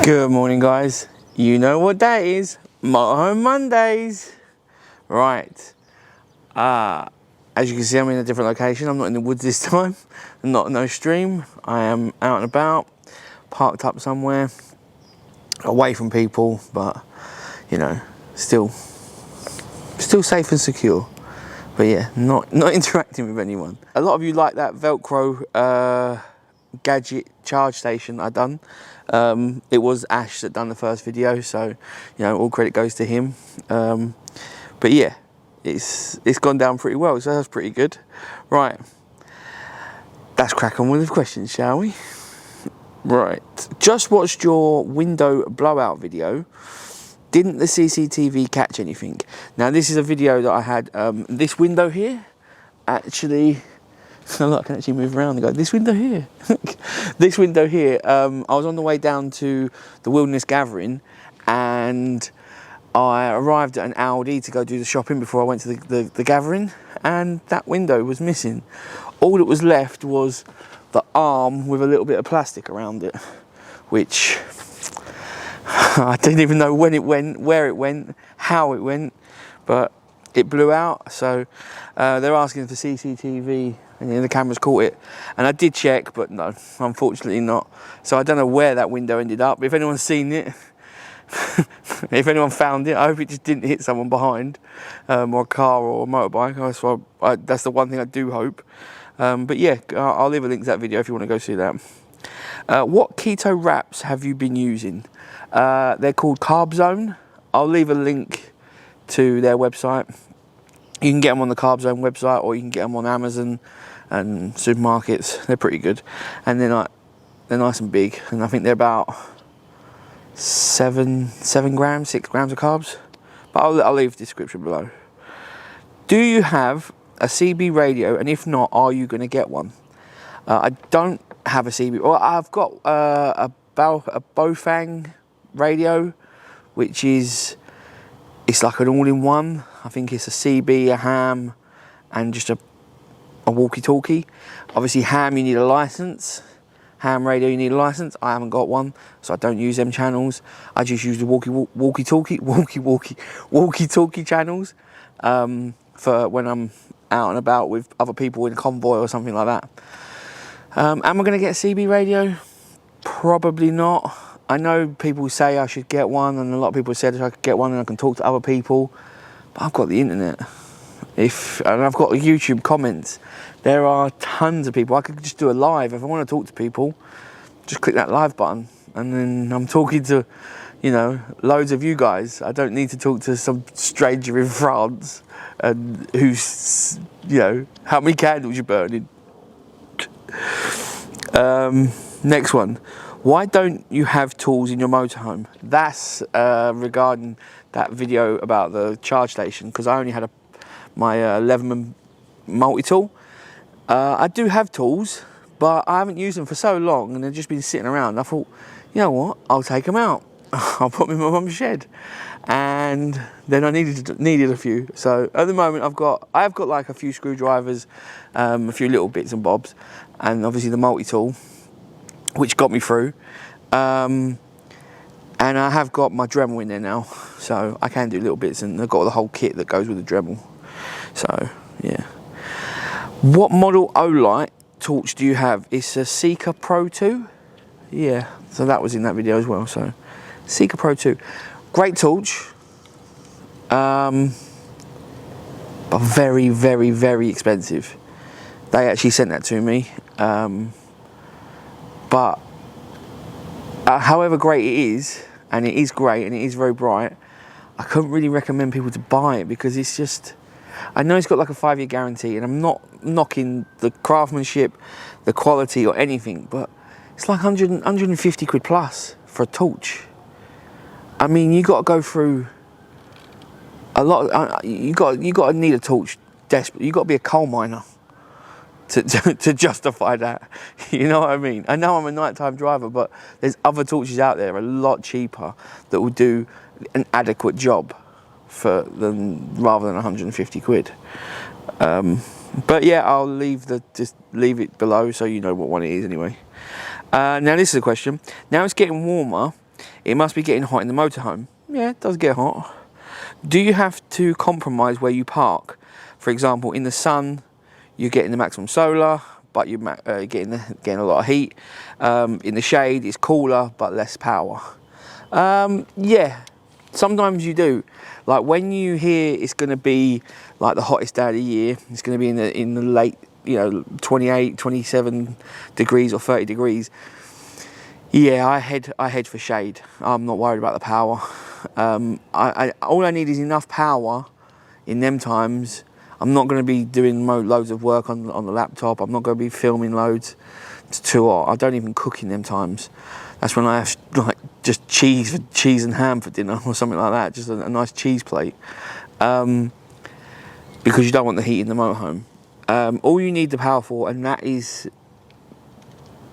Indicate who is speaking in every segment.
Speaker 1: Good morning, guys. You know what that is, Motorhome Mondays. Right, as you can see, I'm in a different location. I'm not in the woods this time, no stream. I am out and about, parked up somewhere, away from people, but you know, still safe and secure. But yeah, not interacting with anyone. A lot of you like that Velcro gadget charge station I done. It was Ash that done the first video, so you know, all credit goes to him. But yeah, it's gone down pretty well, so that's pretty good. Right, let's crack on with the questions, shall we? Right, just watched your window blowout video. Didn't the CCTV catch anything? Now this is a video that I had, this window here, actually, look, I can actually move around and go, this window here. This window here, I was on the way down to the Wilderness Gathering and I arrived at an Aldi to go do the shopping before I went to the gathering, and that window was missing. All that was left was the arm with a little bit of plastic around it, which I didn't even know when it went, where it went, how it went, but it blew out. So they're asking for CCTV and the cameras caught it, and I did check, but no, unfortunately not. So I don't know where that window ended up. If anyone's seen it, if anyone found it, I hope it just didn't hit someone behind, or a car or a motorbike. That's the one thing I do hope. But yeah, I'll leave a link to that video if you want to go see that. What keto wraps have you been using? They're called Carb Zone. I'll leave a link to their website. You can get them on the Carb Zone website, or you can get them on Amazon and supermarkets. They're pretty good, and they're nice and big, and I think they're about 6 grams of carbs. But I'll leave the description below. Do you have a CB radio, and if not, are you going to get one? I don't have a CB. Well, I've got a Bofang radio, which is, it's like an all-in-one. I think it's a CB, a ham, and just a walkie-talkie. Obviously, ham, you need a license. Ham radio, you need a license. I haven't got one, so I don't use them channels. I just use the walkie-talkie channels for when I'm out and about with other people in a convoy or something like that. Am I going to get a CB radio? Probably not. I know people say I should get one, and a lot of people said I could get one and I can talk to other people, but I've got the internet. And I've got YouTube comments. There are tons of people. I could just do a live. If I want to talk to people, just click that live button, and then I'm talking to, you know, loads of you guys. I don't need to talk to some stranger in France and who's, you know, how many candles you're burning. Next one. Why don't you have tools in your motorhome? That's regarding that video about the charge station, because I only had my Leatherman multi-tool. I do have tools, but I haven't used them for so long, and they've just been sitting around. I thought, you know what, I'll take them out. I'll put them in my mum's shed. And then I needed a few. So at the moment I've got like a few screwdrivers, a few little bits and bobs, and obviously the multi-tool, which got me through. And I have got my Dremel in there now, so I can do little bits, and I've got the whole kit that goes with the Dremel. So yeah. What model olight torch do you have? It's a Cctv Pro 2. Yeah, so that was in that video as well. So Cctv Pro 2, great torch, but very, very, very expensive. They actually sent that to me, but however great it is, and it is great and it is very bright, I couldn't really recommend people to buy it, because it's just, I know it's got like a 5-year guarantee, and I'm not knocking the craftsmanship, the quality or anything, but it's like 150 quid plus for a torch. I mean, you got to go through a lot. You got to need a torch desperately. You got to be a coal miner to justify that. You know what I mean? I know I'm a nighttime driver, but there's other torches out there a lot cheaper that will do an adequate job for them rather than 150 quid. But yeah, I'll just leave it below so you know what one it is anyway. Now this is a question. Now it's getting warmer. It must be getting hot in the motorhome. Yeah, it does get hot. Do you have to compromise where you park? For example, in the sun, you're getting the maximum solar, but you're getting a lot of heat. In the shade, it's cooler, but less power. Yeah, sometimes you do. Like when you hear it's going to be like the hottest day of the year, it's going to be in the late, 28, 27 degrees or 30 degrees. Yeah, I head for shade. I'm not worried about the power. All I need is enough power in them times. I'm not going to be doing loads of work on the laptop. I'm not going to be filming loads. It's too hot. I don't even cook in them times. That's when I have like just cheese and ham for dinner or something like that. Just a nice cheese plate. Because you don't want the heat in the motorhome. All you need the power for, and that is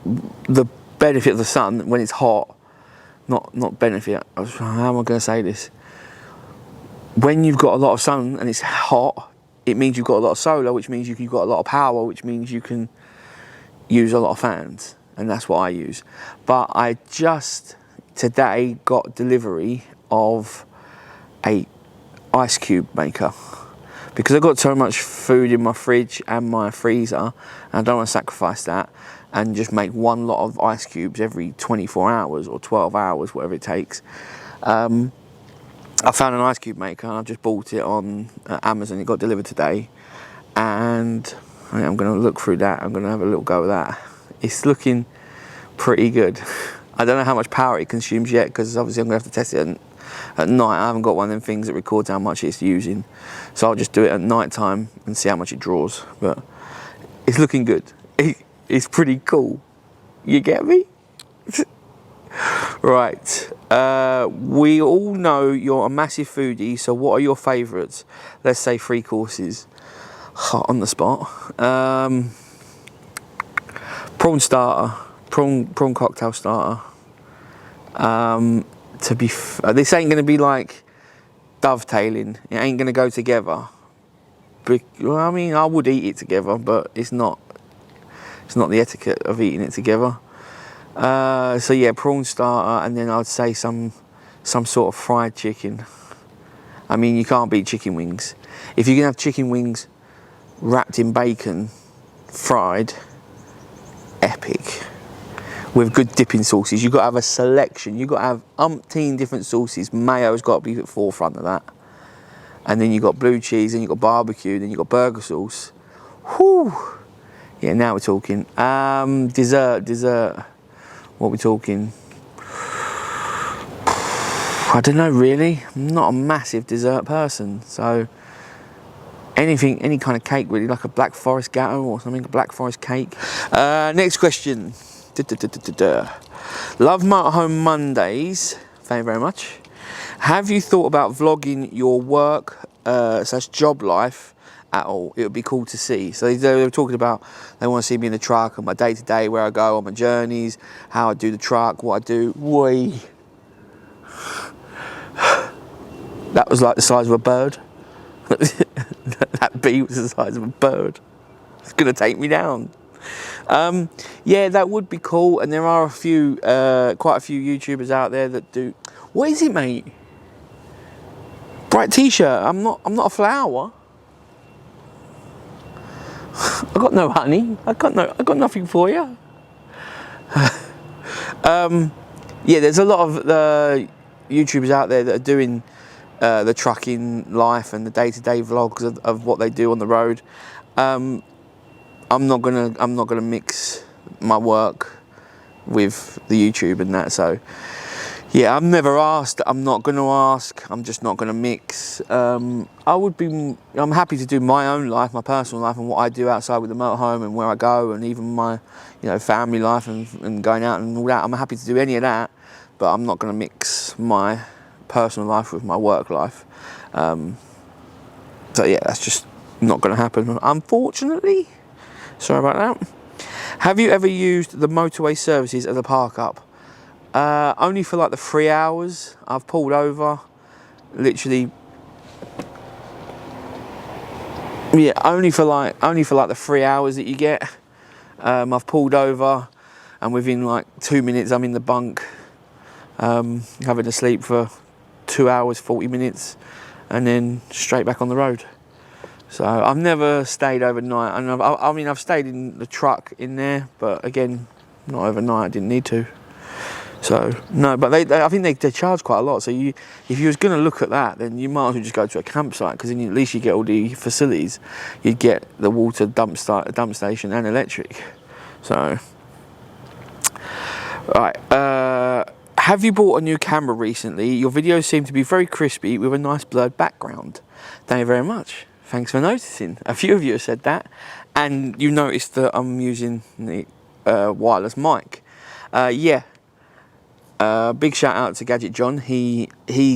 Speaker 1: the benefit of the sun when it's hot. Not benefit. How am I going to say this? When you've got a lot of sun and it's hot, it means you've got a lot of solar, which means you've got a lot of power, which means you can use a lot of fans, and that's what I use. But I just today got delivery of a ice cube maker because I've got so much food in my fridge and my freezer, and I don't want to sacrifice that and just make one lot of ice cubes every 24 hours or 12 hours, whatever it takes. I found an ice cube maker and I just bought it on Amazon. It got delivered today, and I'm going to look through that. I'm going to have a little go at that. It's looking pretty good. I don't know how much power it consumes yet, because obviously I'm going to have to test it at night. I haven't got one of them things that records how much it's using, so I'll just do it at night time and see how much it draws. But it's looking good. It's pretty cool. You get me? Right. We all know you're a massive foodie, so what are your favourites? Let's say 3 courses. On the spot. Prawn starter. Prawn cocktail starter. This ain't going to be like dovetailing. It ain't going to go together. I mean, I would eat it together, but it's not the etiquette of eating it together. So yeah, prawn starter, and then I'd say some sort of fried chicken. I mean, you can't beat chicken wings. If you can have chicken wings wrapped in bacon, fried, epic, with good dipping sauces. You've got to have a selection. You've got to have umpteen different sauces. Mayo's got to be at the forefront of that. And then you've got blue cheese, and you've got barbecue, then you've got burger sauce. Whew. Yeah, now we're talking. Dessert. What are we talking? I don't know, really. I'm not a massive dessert person, so any kind of cake really, like a Black Forest gatto or something, a Black Forest cake. Next question. Love Motorhome Mondays. Thank you very much. Have you thought about vlogging your work / job life at all? It would be cool to see. So they were talking about they want to see me in the truck and my day-to-day, where I go on my journeys, how I do the truck, what I do. Whee! That was like the size of a bird. That bee was the size of a bird. It's gonna take me down. Yeah, that would be cool. And there are quite a few YouTubers out there that do. What is it, mate? Bright t-shirt. I'm not a flower. I got no honey. I got nothing for you. Yeah, there's a lot of YouTubers out there that are doing the trucking life and the day-to-day vlogs of what they do on the road. I'm not gonna mix my work with the YouTube and that. So yeah, I've never asked. I'm not gonna ask. I'm just not gonna mix. I'm happy to do my own life, my personal life, and what I do outside with the motorhome and where I go, and even my family life and going out and all that. I'm happy to do any of that, but I'm not gonna mix my personal life with my work life. So yeah, that's just not going to happen, unfortunately. Sorry about that. Have you ever used the motorway services as a park-up? Only for like the 3 hours. I've pulled over, literally. Yeah, only for like the 3 hours that you get. I've pulled over, and within like 2 minutes I'm in the bunk. having to sleep for 2 hours, 40 minutes, and then straight back on the road. So I've never stayed overnight, and I mean I've stayed in the truck in there, but again, not overnight. I didn't need to. So no, but I think they charge quite a lot. So if you was going to look at that, then you might as well just go to a campsite, because then at least you get all the facilities. You'd get the water dump station and electric. So right, have you bought a new camera recently? Your videos seem to be very crispy with a nice blurred background. Thank you very much. Thanks for noticing. A few of you have said that, and you noticed that I'm using the wireless mic. Yeah. Big shout out to Gadget John. He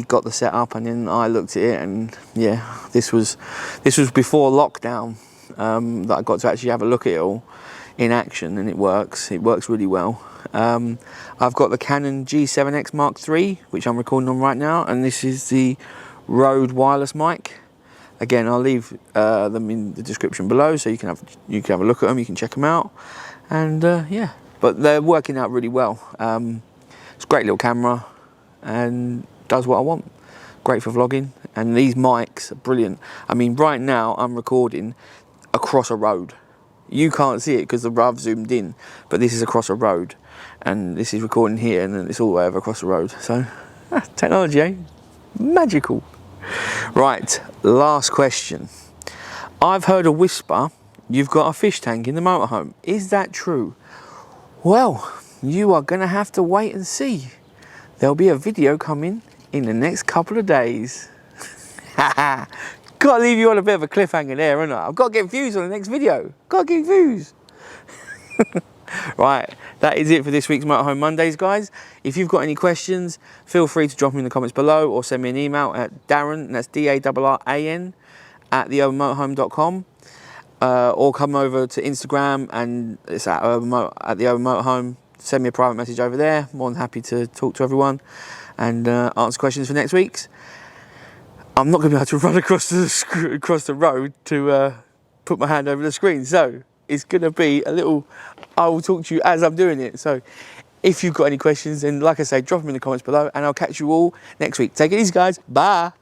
Speaker 1: got the setup, and then I looked at it, and yeah, this was before lockdown that I got to actually have a look at it all in action, and it works really well. I've got the Canon G7X Mark III, which I'm recording on right now, and this is the Rode wireless mic. Again, I'll leave them in the description below, so you can have a look at them, you can check them out, and yeah, but they're working out really well. It's a great little camera and does what I want. Great for vlogging, and these mics are brilliant. I mean, right now I'm recording across a road. You can't see it because I've zoomed in, but this is across a road, and this is recording here, and then it's all the way over across the road. So technology, eh? Magical. Right, last question. I've heard a whisper you've got a fish tank in the motorhome. Is that true? Well, you are going to have to wait and see. There'll be a video coming in the next couple of days. Got to leave you on a bit of a cliffhanger there, haven't I? I've got to get views on the next video. Got to get views. Right, that is it for this week's Motorhome Mondays, guys. If you've got any questions, feel free to drop them in the comments below, or send me an email at Darren, and that's DARRAN, at theurbanmotorhome.com. Or come over to Instagram, and it's at the Urban Motorhome. Send me a private message over there. More than happy to talk to everyone and answer questions for next week's. I'm not going to be able to run across the road to put my hand over the screen, so it's going to be a little, I will talk to you as I'm doing it. So if you've got any questions, then like I say, drop them in the comments below, and I'll catch you all next week. Take it easy, guys. Bye.